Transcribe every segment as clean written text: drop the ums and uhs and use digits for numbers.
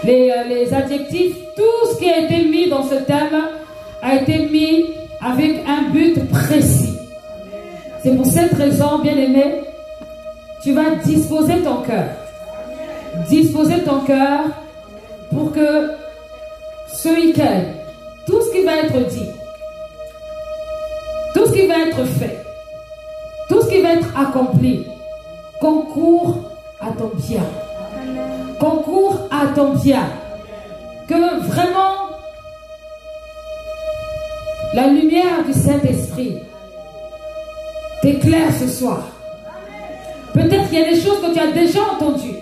les adjectifs, tout ce qui a été mis dans ce thème a été mis avec un but précis. C'est pour cette raison, bien-aimé, tu vas disposer ton cœur. Disposer ton cœur pour que ce week-end, tout ce qui va être dit, tout ce qui va être fait, tout ce qui va être accompli, concourt à ton bien. Concourt à ton bien. Que vraiment la lumière du Saint-Esprit t'éclaire ce soir. Peut-être qu'il y a des choses que tu as déjà entendues,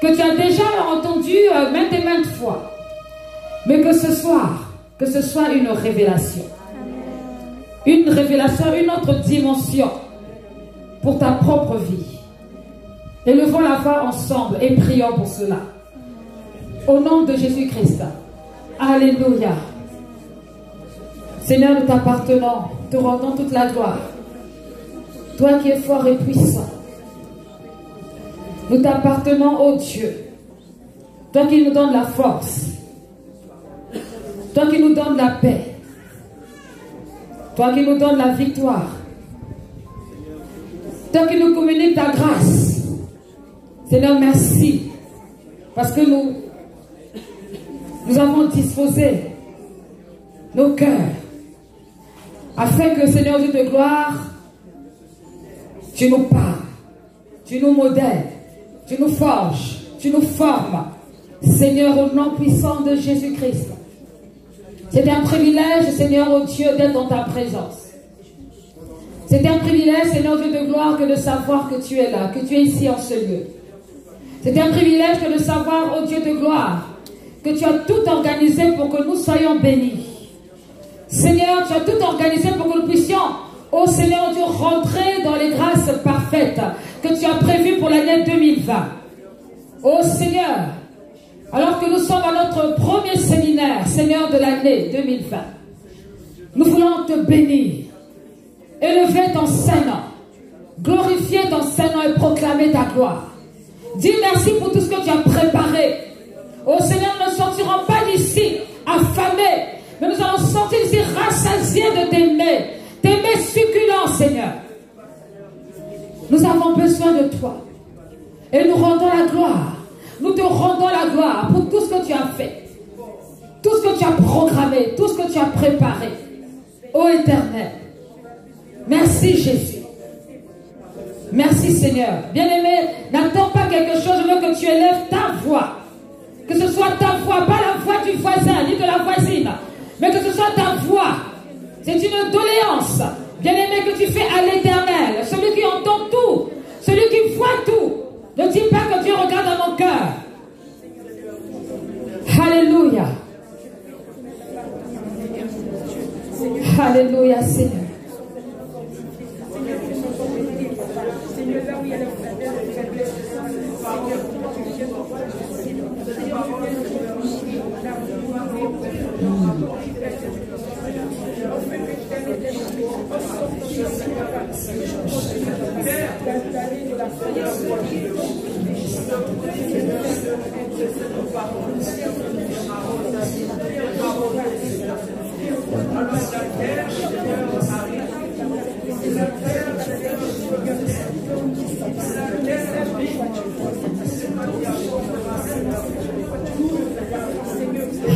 que tu as déjà entendues maintes et maintes fois, mais que ce soir, que ce soit une révélation. Une révélation, une autre dimension pour ta propre vie. Élevons la voix ensemble et prions pour cela. Au nom de Jésus-Christ. Alléluia. Seigneur, nous t'appartenons, te rendons toute la gloire. Toi qui es fort et puissant. Nous t'appartenons, ô Dieu. Toi qui nous donnes la force. Toi qui nous donnes la paix. Toi qui nous donnes la victoire. Toi qui nous communiques ta grâce. Seigneur, merci. Parce que nous avons disposé nos cœurs. Afin que, Seigneur Dieu de gloire, tu nous parles. Tu nous modèles. Tu nous forges. Tu nous formes. Seigneur, au nom puissant de Jésus-Christ. C'est un privilège, Seigneur, oh Dieu, d'être dans ta présence. C'est un privilège, Seigneur Dieu de gloire, que de savoir que tu es là, que tu es ici en ce lieu. C'est un privilège que de savoir, oh Dieu de gloire, que tu as tout organisé pour que nous soyons bénis. Seigneur, tu as tout organisé pour que nous puissions, oh Seigneur Dieu, rentrer dans les grâces parfaites que tu as prévues pour l'année 2020. Oh Seigneur, alors que nous sommes à notre premier séminaire, Seigneur, de l'année 2020, nous voulons te bénir, élever ton Saint-Nom, glorifier ton Saint-Nom et proclamer ta gloire. Dis merci pour tout ce que tu as préparé. Oh Seigneur, nous ne sortirons pas d'ici affamés, mais nous allons sortir d'ici rassasiés de tes mets succulents, Seigneur. Nous avons besoin de toi et nous rendons la gloire. Nous te rendons la gloire pour tout ce que tu as fait, tout ce que tu as programmé, tout ce que tu as préparé. Ô Éternel, merci Jésus. Merci Seigneur. Bien-aimé, n'attends pas quelque chose, je veux que tu élèves ta voix. Que ce soit ta voix, pas la voix du voisin, ni de la voisine, mais que ce soit ta voix. C'est une doléance, bien-aimé, que tu fais à l'Éternel, celui qui entend tout, celui qui voit tout. Ne dis pas que Dieu regarde dans mon cœur. Alléluia. Alléluia, Seigneur.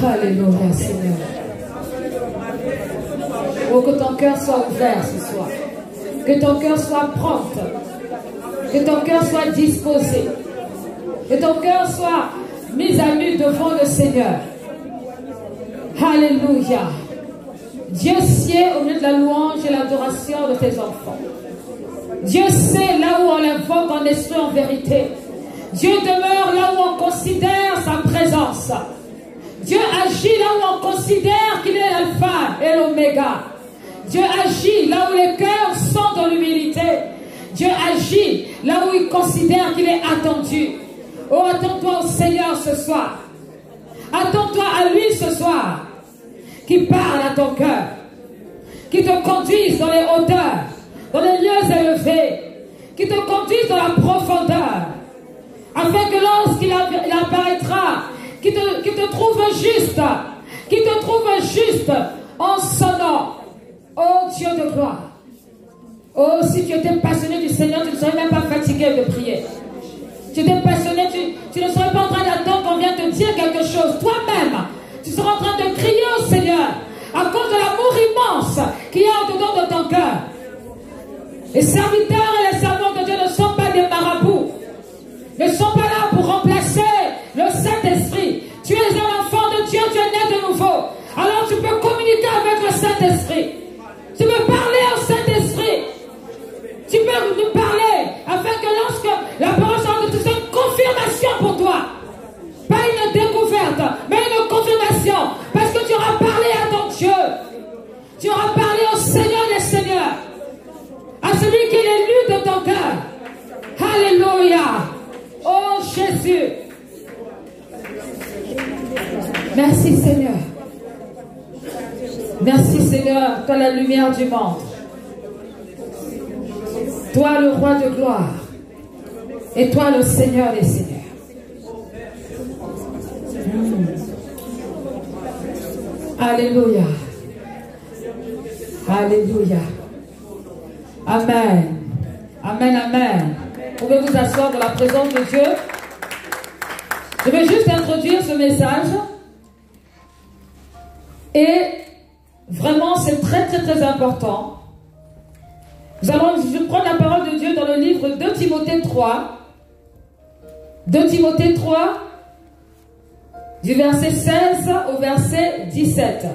Alléluia, Seigneur. Oh, que ton cœur soit ouvert ce soir. Que ton cœur soit prompt. Que ton cœur soit disposé. Que ton cœur soit mis à nu devant le Seigneur. Alléluia. Dieu sied au milieu de la louange et l'adoration de tes enfants. Dieu sait là où on l'invoque en esprit, en vérité. Dieu demeure là où on considère sa présence. Dieu agit là où on considère qu'il est l'alpha et l'oméga. Dieu agit là où les cœurs sont dans l'humilité. Dieu agit là où il considère qu'il est attendu. Oh, attends-toi au Seigneur ce soir. Attends-toi à lui ce soir. Qui parle à ton cœur. Qui te conduise dans les hauteurs, dans les lieux élevés. Qui te conduise dans la profondeur. Afin que lorsqu'il apparaîtra, trouve juste, qui te trouve juste en son nom. Oh Dieu de gloire. Oh, si tu étais passionné du Seigneur, tu ne serais même pas fatigué de prier. Tu étais passionné, tu ne serais pas en train d'attendre qu'on vienne te dire quelque chose. Toi-même, tu seras en train de crier au Seigneur à cause de l'amour immense qu'il y a au-dedans de ton cœur. Les serviteurs et les servantes de Dieu ne sont pas des marabouts. Ne sont pas là pour remplacer le Saint-Esprit. Tu es un enfant de Dieu, tu es né de nouveau. Alors tu peux communiquer avec le Saint-Esprit. Tu peux parler au Saint-Esprit. Tu peux nous parler afin que lorsque la parole sera de une confirmation pour toi. Pas une découverte, mais une confirmation. Parce que tu auras parlé à ton Dieu. Tu auras parlé au Seigneur des Seigneurs. À celui qui est l'élu de ton cœur. Alléluia. Oh Jésus. Merci Seigneur. Merci Seigneur, toi la lumière du monde. Toi le roi de gloire. Et toi le Seigneur des Seigneurs. Alléluia. Alléluia. Amen. Amen, amen. Vous pouvez vous asseoir dans la présence de Dieu. Je vais juste introduire ce message. Et vraiment, c'est très, très, très important. Je prends la parole de Dieu dans le livre de Timothée 3. 2 Timothée 3, du verset 16 au verset 17.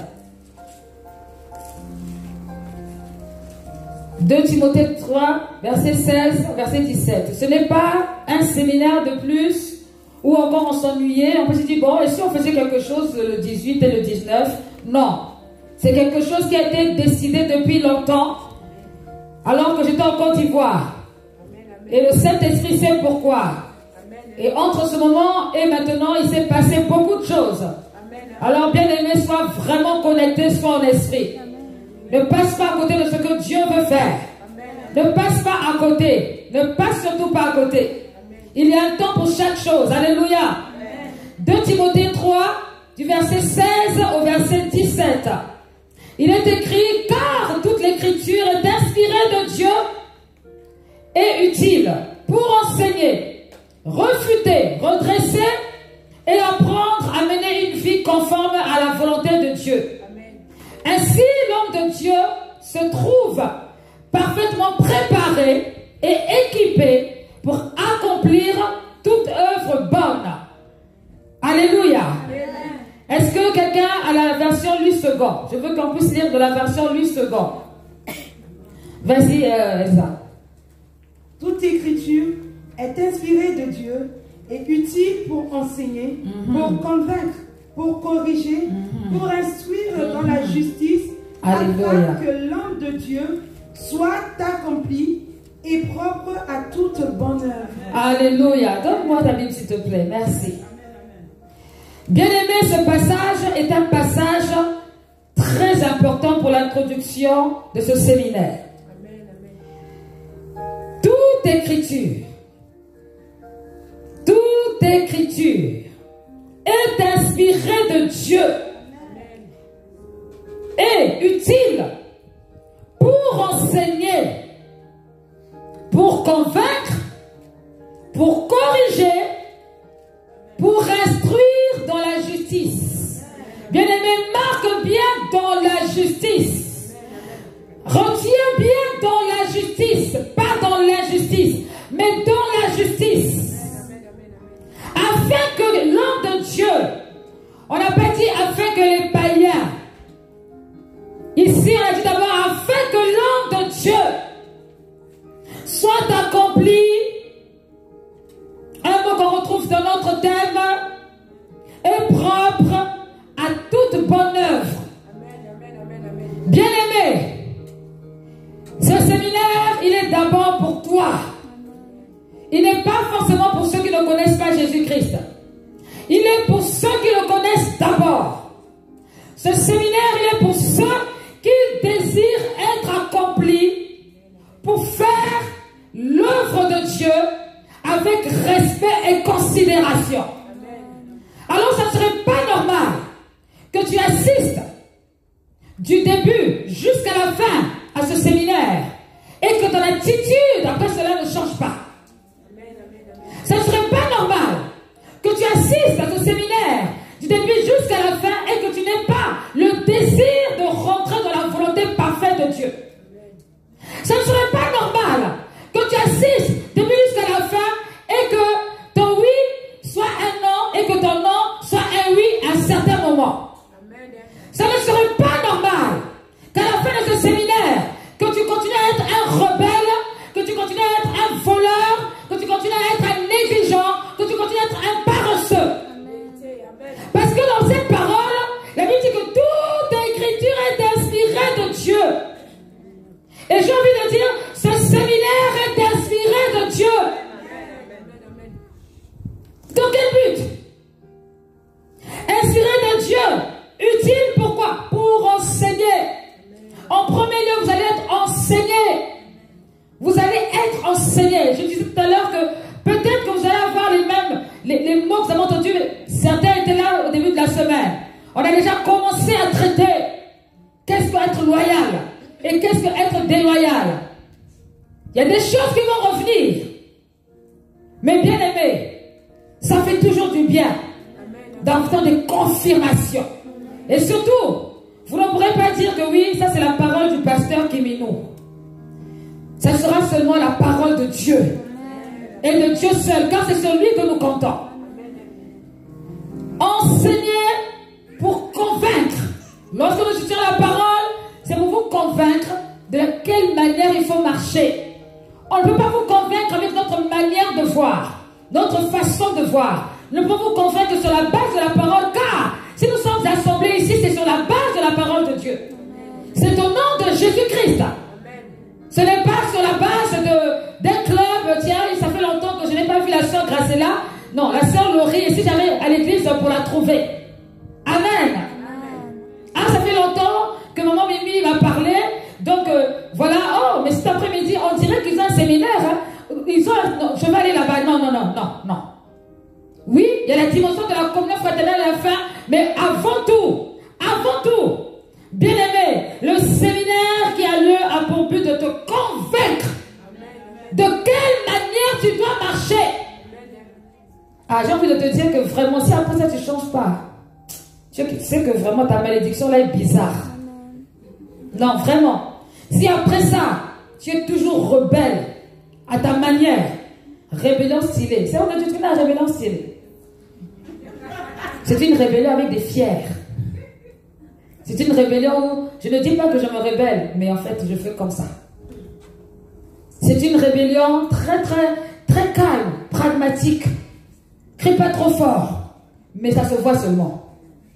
2 Timothée 3, verset 16, verset 17. Ce n'est pas un séminaire de plus où encore on s'ennuyait. On peut se dire, bon, et si on faisait quelque chose le 18 et le 19? Non. C'est quelque chose qui a été décidé depuis longtemps, alors que j'étais en Côte d'Ivoire. Et le Saint-Esprit sait pourquoi. Et entre ce moment et maintenant, il s'est passé beaucoup de choses. Alors, bien aimé, sois vraiment connecté, sois en esprit. Ne passe pas à côté de ce que Dieu veut faire. Ne passe pas à côté. Ne passe surtout pas à côté. Il y a un temps pour chaque chose. Alléluia. 2 Timothée 3, du verset 16 au verset 17. Il est écrit, car toute l'écriture est inspirée de Dieu et utile pour enseigner, refuter, redresser et apprendre à mener une vie conforme à la volonté de Dieu. Ainsi, l'homme de Dieu se trouve parfaitement préparé et équipé pour accomplir toute œuvre bonne. Alléluia. Est-ce que quelqu'un a la version Louis II? Je veux qu'on puisse lire de la version Louis II. Vas-y, Elsa. Toute écriture est inspirée de Dieu et utile pour enseigner, pour convaincre, pour corriger, pour instruire dans la justice, Alléluia. afin que l'homme de Dieu soit accompli et propre à toute bonne œuvre. Alléluia. Donne-moi ta Bible, s'il te plaît. Merci. Bien-aimé, ce passage est un passage très important pour l'introduction de ce séminaire. Toute écriture est inspirée de Dieu et utile pour enseigner, pour convaincre, pour corriger, pour instruire dans la justice. Bien-aimé, marque bien dans la justice. Retiens bien dans la justice, pas dans l'injustice, mais dans la justice. Afin que l'homme de Dieu, on n'a pas dit afin que les païens, ici on a dit d'abord afin que l'homme de Dieu soit accompli, un mot qu'on retrouve dans notre thème, est propre à toute bonne œuvre. Bien-aimé, ce séminaire, il est d'abord pour toi. Il n'est pas forcément pour ceux qui ne connaissent pas Jésus-Christ. Il est pour ceux qui le connaissent d'abord. Ce séminaire, il est pour ceux qui désirent être accomplis pour faire l'œuvre de Dieu avec respect et considération. Alors, ça ne serait pas normal assistes à ce séminaire du début jusqu'à la fin et que tu n'aies pas le désir de rentrer dans la volonté parfaite de Dieu. Ça ne serait pas normal que tu assistes début jusqu'à la fin et que ton oui soit un non et que ton non soit un oui à un certain moment. Ça ne serait pas normal qu'à la fin de ce séminaire, que tu continues à être un rebelle, que tu continues à être un voleur, que tu continues à être un négligent, que tu continues à être un paresseux. Parce que dans cette parole, la Bible dit que toute écriture est inspirée de Dieu. Et j'ai envie de dire, ce séminaire est inspiré de Dieu. Dans quel but? Inspiré de Dieu. Utile pourquoi? Pour enseigner. En premier lieu, vous allez être enseigné. Vous allez être enseigné. Je disais tout à l'heure que peut-être que vous allez avoir les mots que vous avez entendus. Certains étaient là au début de la semaine. On a déjà commencé à traiter qu'est-ce qu'être loyal et qu'est-ce qu'être déloyal. Il y a des choses qui vont revenir. Mais bien aimé, ça fait toujours du bien dans le temps de confirmation. Et surtout, vous ne pourrez pas dire que oui, ça c'est la parole du pasteur Kimino. Ça sera seulement la parole de Dieu. Et de Dieu seul, car c'est sur lui que nous comptons. Enseigner pour convaincre. Lorsque nous étudions la parole, c'est pour vous convaincre de quelle manière il faut marcher. On ne peut pas vous convaincre avec notre manière de voir, notre façon de voir. Nous pouvons vous convaincre sur la base de la parole, car si nous sommes assemblés ici, c'est sur la base de la parole de Dieu. C'est au nom de Jésus-Christ. Ce n'est pas sur la base d'un club. Tiens, ça fait longtemps que je n'ai pas vu la sœur Gracella. Non, la sœur Laurie, et si j'allais à l'église pour la trouver. Amen. Ah, ça fait longtemps que maman Mimi m'a parlé. Donc, voilà. Oh, mais cet après-midi, on dirait qu'ils ont un séminaire. Hein. Non, je vais aller là-bas. Non. Oui, il y a la dimension de la communion fraternelle à la fin. Mais avant tout, bien aimé, le séminaire qui a lieu a pour but de te convaincre de quelle manière tu dois marcher. Ah, j'ai envie de te dire que vraiment, si après ça tu ne changes pas, tu sais que vraiment ta malédiction là est bizarre. Non, vraiment. Si après ça, tu es toujours rebelle à ta manière, rébellion stylée. C'est où que tu te fais la rébellion stylée? C'est une rébellion avec des fiers. C'est une rébellion où je ne dis pas que je me rébelle, mais en fait je fais comme ça. C'est une rébellion très calme, pragmatique. Crie pas trop fort, mais ça se voit seulement.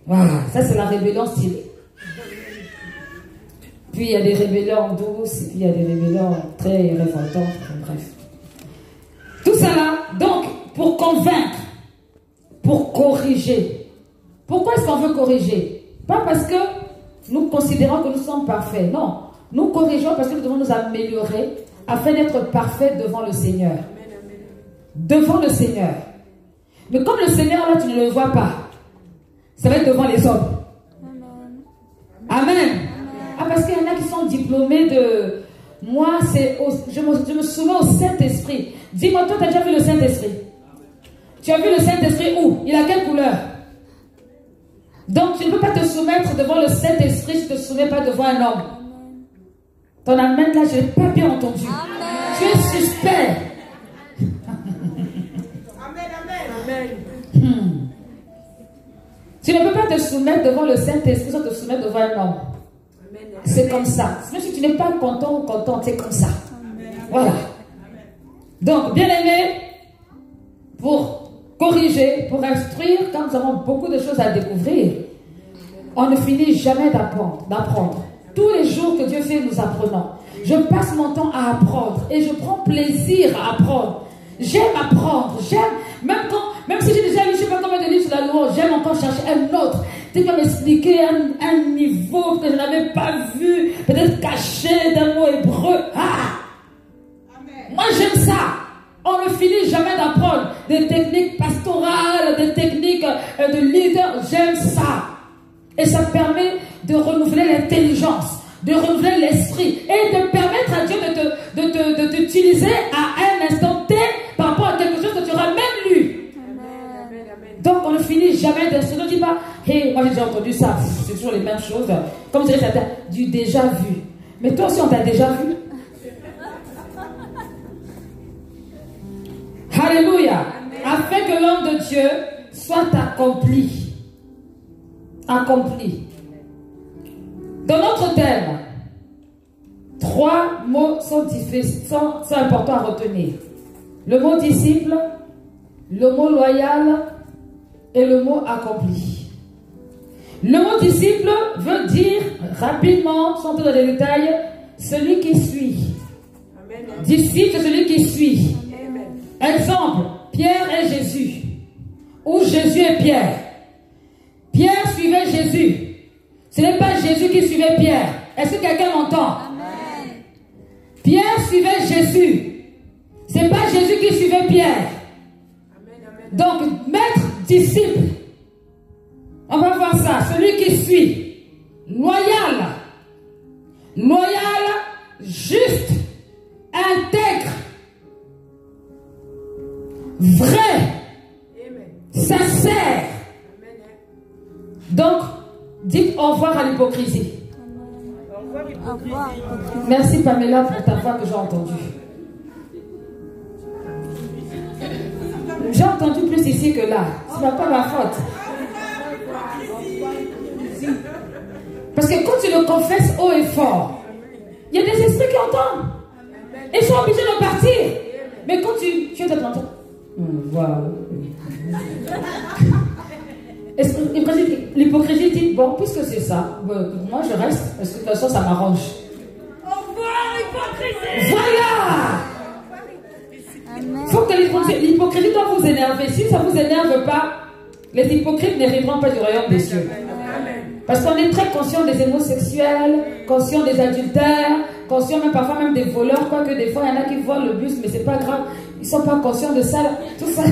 Voilà, ça c'est la rébellion stylée. Puis il y a des rébellions douces, et puis il y a des rébellions très révoltantes, bref. Tout ça là, donc, pour convaincre, pour corriger. Pourquoi est-ce qu'on veut corriger? Pas parce que nous considérons que nous sommes parfaits. Non, nous corrigeons parce que nous devons nous améliorer afin d'être parfaits devant le Seigneur. Devant le Seigneur. Mais comme le Seigneur là, tu ne le vois pas, ça va être devant les hommes. Amen. Ah, parce qu'il y en a qui sont diplômés de... Moi, je me soumets au Saint-Esprit. Dis-moi, toi, tu as déjà vu le Saint-Esprit? Tu as vu le Saint-Esprit où? Il a quelle couleur? Donc, tu ne peux pas te soumettre devant le Saint-Esprit si tu ne te soumets pas devant un homme. Ton amen là, je n'ai pas bien entendu. Amen. Tu es suspect. Tu ne peux pas te soumettre devant le Saint-Esprit sans te soumettre devant un homme. C'est comme ça. Même si tu n'es pas content ou contente, c'est comme ça. Voilà. Donc, bien aimé, pour corriger, pour instruire, quand nous avons beaucoup de choses à découvrir, on ne finit jamais d'apprendre. Tous les jours que Dieu fait, nous apprenons. Je passe mon temps à apprendre et je prends plaisir à apprendre. J'aime apprendre. Même si j'ai déjà lu, je ne sais pas combien de livres sur la louange, j'aime encore chercher un autre. Tu vas m'expliquer un niveau que je n'avais pas vu, peut-être caché d'un mot hébreu. Ah! Moi, j'aime ça. On ne finit jamais d'apprendre des techniques pastorales, des techniques de leader. J'aime ça. Et ça permet de renouveler l'intelligence, de renouveler l'esprit et de permettre à Dieu de t'utiliser à un instant T par rapport à quelque chose que tu auras même lu. Donc on ne finit jamais d'instruire. Ne dis pas, hey, moi j'ai déjà entendu ça, c'est toujours les mêmes choses. Comme dirait certains, du déjà vu. Mais toi aussi on t'a déjà vu. Alléluia. Afin que l'homme de Dieu soit accompli. Accompli. Dans notre thème, 3 mots sont importants à retenir. Le mot disciple, le mot loyal et le mot accompli. Le mot disciple veut dire, rapidement, sans entrer dans les détails, celui qui suit. Amen. Disciple, c'est celui qui suit. Amen. Exemple, Pierre et Jésus. Ou Jésus et Pierre. Pierre suivait Jésus. Ce n'est pas Jésus qui suivait Pierre. Est-ce que quelqu'un m'entend? Pierre suivait Jésus. Ce n'est pas Jésus qui suivait Pierre. Donc, maître, disciple. On va voir ça. Celui qui suit. Loyal. Loyal, juste, intègre, vrai, sincère. Donc, dites au revoir à l'hypocrisie. Merci Pamela pour ta voix que j'ai entendue. J'ai entendu plus ici que là. Ce n'est pas ma faute. Parce que quand tu le confesses haut et fort, il y a des esprits qui entendent. Ils sont obligés de partir. Mais quand tu es dans ton... L'hypocrisie dit, bon, puisque c'est ça, moi je reste, parce que de toute façon ça m'arrange. Au revoir l'hypocrisie. Voilà. Faut que l'hypocrisie doit vous énerver. Si ça ne vous énerve pas, les hypocrites n'hériteront pas du royaume des cieux. Parce qu'on est très conscient des homosexuels, conscient des adultères, conscient même parfois même des voleurs, quoique des fois il y en a qui volent le bus, mais c'est pas grave, ils ne sont pas conscients de ça, tout ça.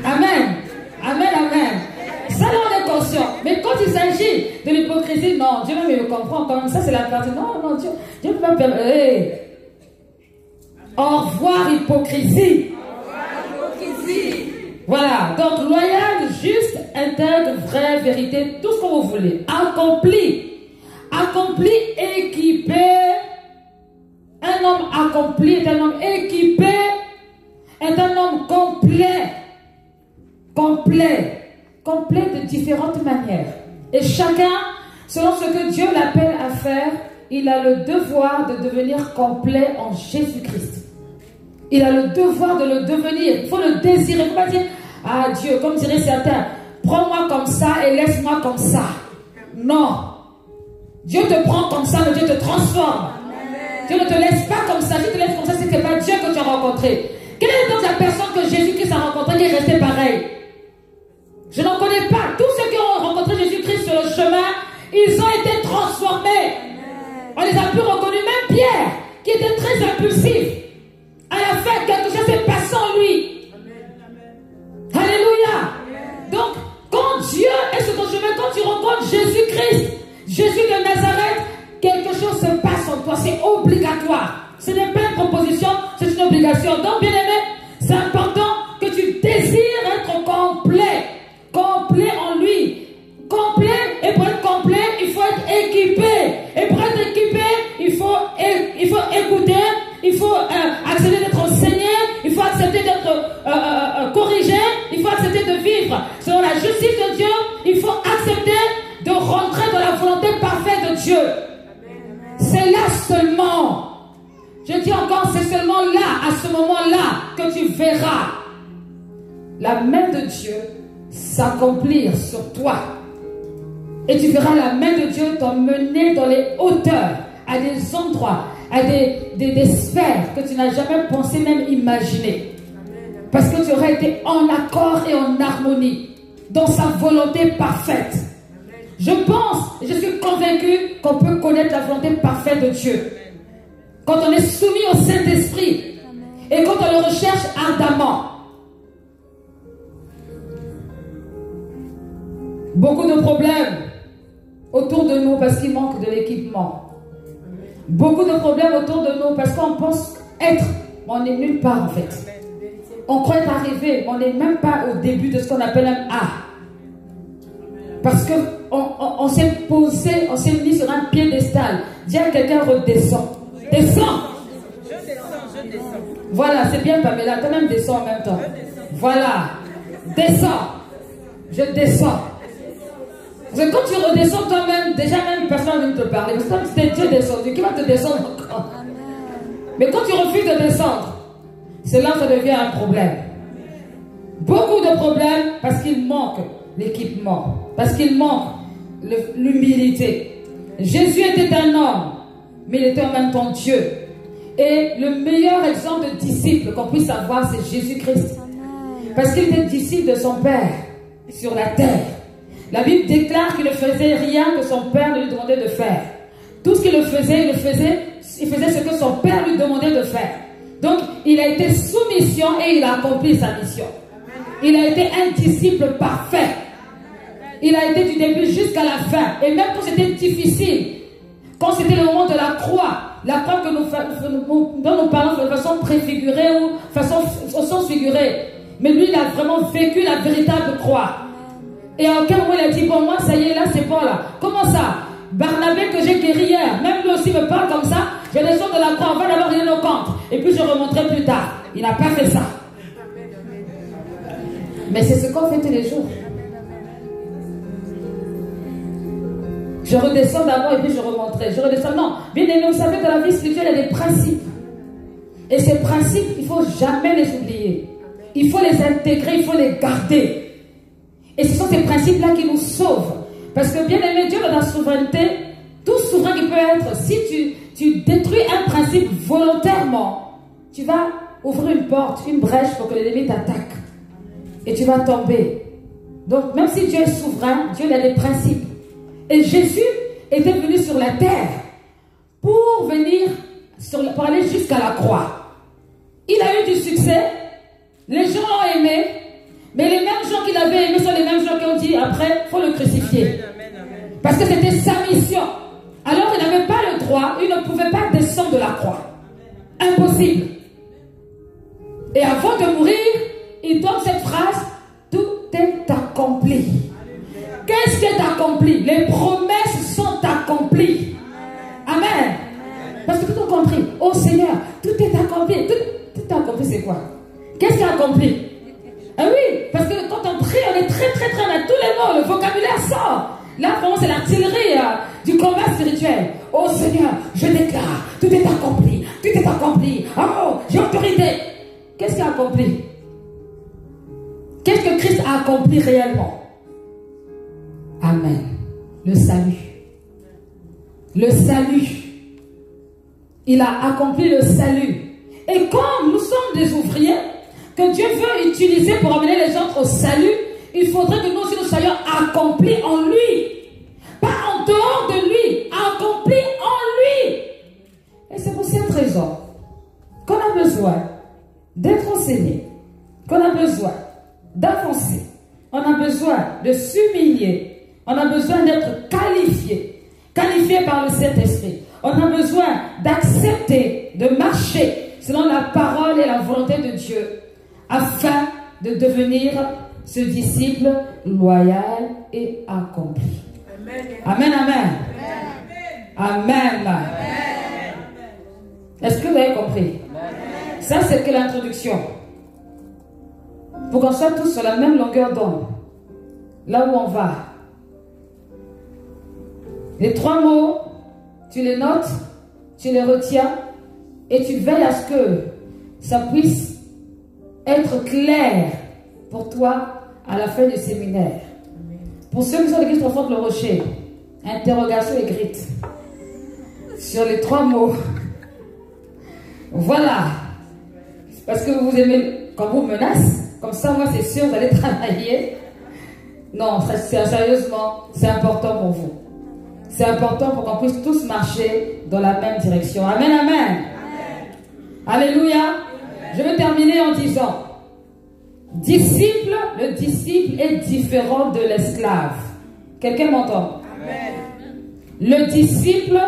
Amen. Amen, amen. Ça là on est conscient. Mais quand il s'agit de l'hypocrisie, non, Dieu même me comprend quand même. Ça c'est la partie. Non, non, Dieu ne peut pas permettre. Hey. Au revoir hypocrisie. Au revoir hypocrisie. Voilà, donc loyal, juste, intègre, vrai, vérité, tout ce que vous voulez. Accompli. Accompli, équipé. Un homme accompli est un homme équipé, est un homme complet. Complet. Complet de différentes manières. Et chacun, selon ce que Dieu l'appelle à faire, il a le devoir de devenir complet en Jésus-Christ. Il a le devoir de le devenir. Il faut le désirer. Il ne faut pas dire, ah Dieu, comme diraient certains, prends-moi comme ça et laisse-moi comme ça. Non. Dieu te prend comme ça, mais Dieu te transforme. Amen. Dieu ne te laisse pas comme ça. Si tu te laisses comme ça, c'est que ce n'est pas Dieu que tu as rencontré. Quelle est donc la personne que Jésus-Christ a rencontrée qui est restée pareille? Je n'en connais pas. Tous ceux qui ont rencontré Jésus-Christ sur le chemin, ils ont été transformés. Amen. On les a plus reconnus. Même Pierre, qui était très impulsif. À la fin, quelque chose s'est passé en lui. Amen. Alléluia. Amen. Donc, quand Dieu est sur ton chemin, quand tu rencontres Jésus-Christ, Jésus de Nazareth, quelque chose se passe en toi. C'est obligatoire. Ce n'est pas une proposition, c'est une obligation. Donc, bien aimé, c'est important que tu désires être complet. Complet en lui. Complet, et pour être complet, il faut être équipé. Et pour être équipé, il faut écouter, il faut accepter d'être enseigné, il faut accepter d'être corrigé, il faut accepter de vivre selon la justice de Dieu, il faut accepter de rentrer dans la volonté parfaite de Dieu. C'est là seulement, je dis encore, c'est seulement là, à ce moment-là, que tu verras la main de Dieu s'accomplir sur toi. Et tu verras la main de Dieu t'emmener dans les hauteurs, à des endroits, à des sphères que tu n'as jamais pensé même imaginer. Parce que tu auras été en accord et en harmonie dans sa volonté parfaite. Je pense, et je suis convaincu qu'on peut connaître la volonté parfaite de Dieu. Quand on est soumis au Saint-Esprit et quand on le recherche ardemment. Beaucoup de problèmes autour de nous parce qu'il manque de l'équipement. Beaucoup de problèmes autour de nous parce qu'on pense être, mais on n'est nulle part en fait. On croit être arrivé, on n'est même pas au début de ce qu'on appelle un A. Parce qu'on s'est posé, on s'est mis sur un piédestal. Dis à quelqu'un, redescends. Descends. Je descends. Voilà, c'est bien Pamela, toi-même descends en même temps. Voilà, descends. Je descends. Parce que quand tu redescends toi-même, déjà même personne ne vient te parler. Parce que comme tu es descendu, qui va te descendre encore? Mais quand tu refuses de descendre, c'est là que ça devient un problème. Beaucoup de problèmes parce qu'il manque l'équipement, parce qu'il manque l'humilité. Jésus était un homme, mais il était en même temps Dieu. Et le meilleur exemple de disciple qu'on puisse avoir, c'est Jésus-Christ. Parce qu'il était disciple de son Père sur la terre. La Bible déclare qu'il ne faisait rien que son Père ne lui demandait de faire. Tout ce qu'il faisait, il faisait ce que son Père lui demandait de faire. Donc, il a été sous mission et il a accompli sa mission. Il a été un disciple parfait. Il a été du début jusqu'à la fin. Et même quand c'était difficile, quand c'était le moment de la croix que dont nous parlons de façon préfigurée ou façon au sens figuré, mais lui, il a vraiment vécu la véritable croix. Et à aucun moment il a dit, bon, moi, ça y est, là, c'est bon, là. Comment ça? Barnabé que j'ai guéri hier, même lui aussi me parle comme ça, je descends de la croix avant d'avoir rien au compte. Et puis je remonterai plus tard. Il n'a pas fait ça. Mais c'est ce qu'on fait tous les jours. Je redescends d'abord et puis je remonterai. Je redescends. Non, bien aimé, vous savez que la vie spirituelle, il y a des principes. Et ces principes, il ne faut jamais les oublier. Il faut les intégrer, il faut les garder. Et ce sont ces principes-là qui nous sauvent. Parce que bien aimé, Dieu dans la souveraineté, tout souverain qui peut être, si tu détruis un principe volontairement, tu vas ouvrir une porte, une brèche pour que l'ennemi t'attaque. Et tu vas tomber. Donc même si Dieu est souverain, Dieu a des principes. Et Jésus était venu sur la terre pour pour aller jusqu'à la croix. Il a eu du succès, les gens l'ont aimé, mais les mêmes gens qu'il avait aimés sont les mêmes gens qui ont dit après, il faut le crucifier. Parce que c'était sa mission. Alors il n'avait pas le droit, il ne pouvait pas descendre de la croix. Impossible. Et avant de mourir, il donne cette phrase, tout est accompli. Qu'est-ce qui est accompli? Les promesses sont accomplies. Amen. Parce que tout est compris. Oh Seigneur, tout est accompli. Tout est accompli, c'est quoi? Qu'est-ce qui est accompli? Ah oui, parce que quand on prie, on est très à tous les mots, le vocabulaire sort. Là, vraiment, c'est l'artillerie du combat spirituel. Oh Seigneur, je déclare, tout est accompli. Tout est accompli. Oh, j'ai autorité. Qu'est-ce qui est accompli? Qu'est-ce que Christ a accompli réellement? Amen. Le salut. Le salut. Il a accompli le salut. Et comme nous sommes des ouvriers que Dieu veut utiliser pour amener les autres au salut, il faudrait que nous aussi nous soyons accomplis en lui. Pas en dehors de lui, accomplis en lui. Et c'est pour cette raison qu'on a besoin d'être enseigné, qu'on a besoin d'avancer, on a besoin de s'humilier. On a besoin d'être qualifié par le Saint-Esprit. On a besoin d'accepter, de marcher selon la parole et la volonté de Dieu, afin de devenir ce disciple loyal et accompli. Amen, amen. Amen. Amen. Est-ce que vous avez compris? Ça, c'est que l'introduction. Pour qu'on soit tous sur la même longueur d'onde, là où on va. Les 3 mots, tu les notes, tu les retiens et tu veilles à ce que ça puisse être clair pour toi à la fin du séminaire. Pour ceux qui sont de l'église Profonde le Rocher, interrogation écrite sur les 3 mots. Voilà. Parce que vous aimez quand vous menace, comme ça, moi c'est sûr, vous allez travailler. Non, sérieusement, c'est important pour vous. C'est important pour qu'on puisse tous marcher dans la même direction. Amen, amen. Amen. Alléluia. Amen. Je vais terminer en disant, le disciple est différent de l'esclave. Quelqu'un m'entend? Le disciple,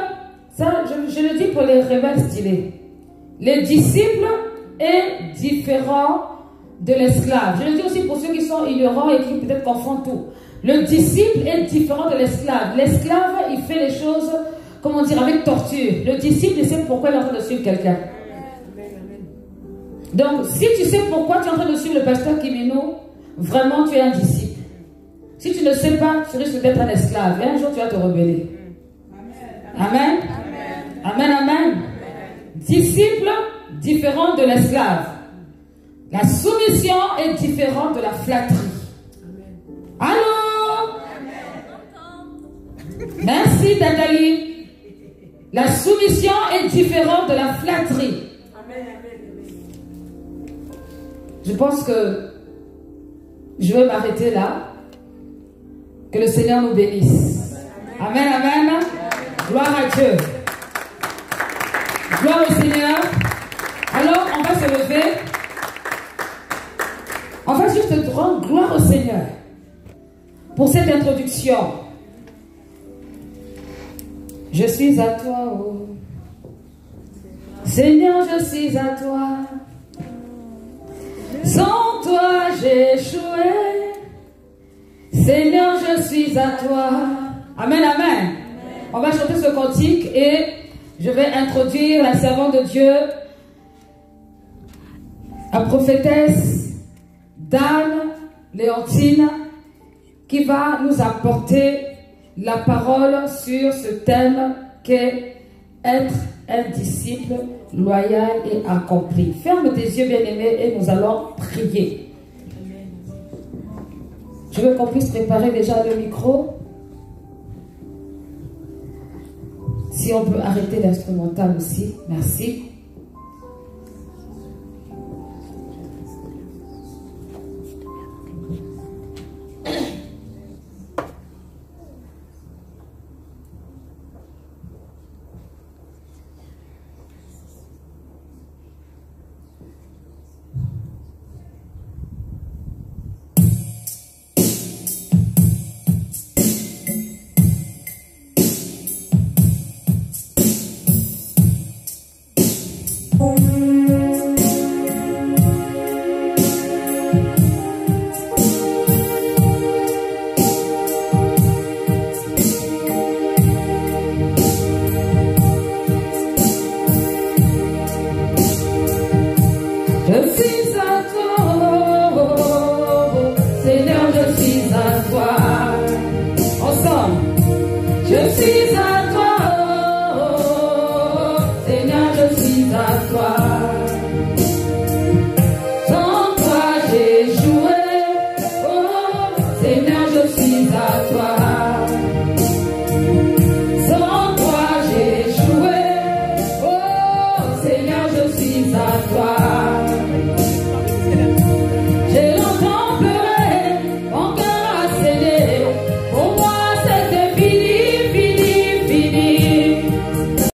ça je le dis pour les rebelles stylés. Le disciple est différent de l'esclave. Je le dis aussi pour ceux qui sont ignorants et qui peut-être confondent tout. Le disciple est différent de l'esclave. L'esclave, il fait les choses, comment dire, avec torture. Le disciple, il sait pourquoi il est en train de suivre quelqu'un. Donc, si tu sais pourquoi tu es en train de suivre le pasteur Kimino, vraiment tu es un disciple. Si tu ne sais pas, tu risques d'être un esclave. Et un jour, tu vas te rebeller. Amen. Amen, amen. Disciple différent de l'esclave. La soumission est différente de la flatterie. Allô? Merci, Nathalie. La soumission est différente de la flatterie. Je pense que je vais m'arrêter là. Que le Seigneur nous bénisse. Amen, amen. Gloire à Dieu. Gloire au Seigneur. Alors, on va se lever. On va juste rendre gloire au Seigneur pour cette introduction. Je suis à toi, oh Seigneur, je suis à toi. Sans toi, j'ai échoué. Seigneur, je suis à toi. Amen, amen. On va chanter ce cantique et je vais introduire la servante de Dieu, la prophétesse Dan Léontine, qui va nous apporter la parole sur ce thème qu'est être un disciple loyal et accompli. Ferme tes yeux, bien-aimés, et nous allons prier. Je veux qu'on puisse préparer déjà le micro. Si on peut arrêter l'instrumental aussi, merci.